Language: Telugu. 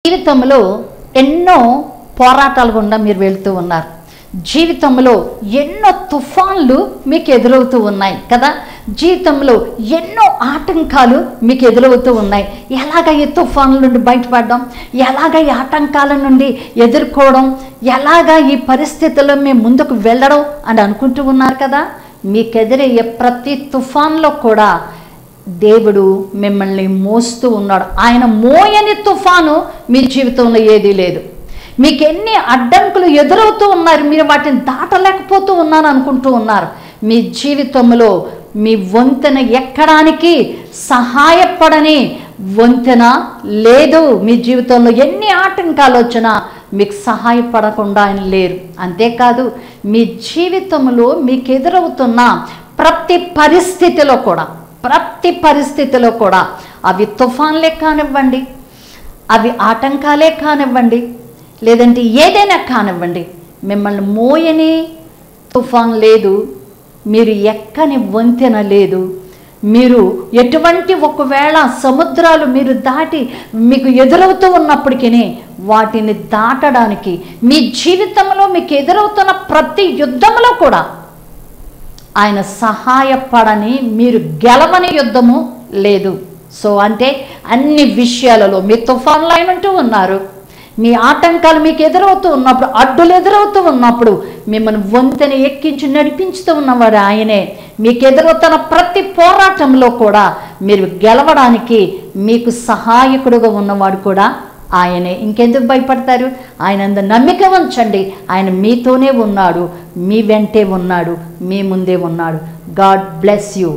జీవితంలో ఎన్నో పోరాటాలు గుండా మీరు వెళ్తూ ఉన్నారు. జీవితంలో ఎన్నో తుఫాన్లు మీకు ఎదురవుతూ ఉన్నాయి కదా. జీవితంలో ఎన్నో ఆటంకాలు మీకు ఎదురవుతూ ఉన్నాయి. ఎలాగ ఈ తుఫాన్ల నుండి బయటపడడం, ఎలాగ ఈ ఆటంకాల నుండి ఎదుర్కోవడం, ఎలాగ ఈ పరిస్థితుల్లో మేము ముందుకు వెళ్ళడం అని అనుకుంటూ ఉన్నారు కదా. మీకు ఎదురయ్యే ప్రతి తుఫాన్లో కూడా దేవుడు మిమ్మల్ని మోస్తూ ఉన్నాడు. ఆయన మోయని తుఫాను మీ జీవితంలో ఏదీ లేదు. మీకు ఎన్ని అడ్డంకులు ఎదురవుతూ ఉన్నారు, మీరు వాటిని దాటలేకపోతూ ఉన్నాను అనుకుంటూ ఉన్నారు. మీ జీవితంలో మీ వంతెన ఎక్కడానికి సహాయపడని వంతెన లేదు. మీ జీవితంలో ఎన్ని ఆటంకాలు వచ్చినా మీకు సహాయపడకుండా ఆయన లేరు. అంతేకాదు, మీ జీవితంలో మీకు ఎదురవుతున్న ప్రతి పరిస్థితిలో కూడా అవి తుఫాన్లే కానివ్వండి, అవి ఆటంకాలే కానివ్వండి, లేదంటే ఏదైనా కానివ్వండి, మిమ్మల్ని మోయని తుఫాన్ లేదు, మీరు ఎక్కని వంతెన లేదు. మీరు ఎటువంటి ఒకవేళ సముద్రాలు మీరు దాటి మీకు ఎదురవుతూ ఉన్నప్పటికీ వాటిని దాటడానికి మీ జీవితంలో మీకు ఎదురవుతున్న ప్రతి యుద్ధంలో కూడా ఆయన సహాయపడని, మీరు గెలవని యుద్ధము లేదు. సో అంటే అన్ని విషయాలలో మీ తుఫాన్లు ఆయన ఉంటూ ఉన్నారు. మీ ఆటంకాలు మీకు ఎదురవుతూ ఉన్నప్పుడు, అడ్డులు ఎదురవుతూ ఉన్నప్పుడు మిమ్మల్ని వంతెన ఎక్కించి నడిపించుతూ ఉన్నవాడు ఆయనే. మీకు ఎదురవుతున్న ప్రతి పోరాటంలో కూడా మీరు గెలవడానికి మీకు సహాయకుడుగా ఉన్నవాడు కూడా ఆయనే. ఇంకెందుకు భయపడతారు? ఆయన అందు నమ్మిక ఉంచండి. ఆయన మీతోనే ఉన్నాడు, మీ వెంటే ఉన్నాడు, మీ ముందే ఉన్నాడు. God bless you.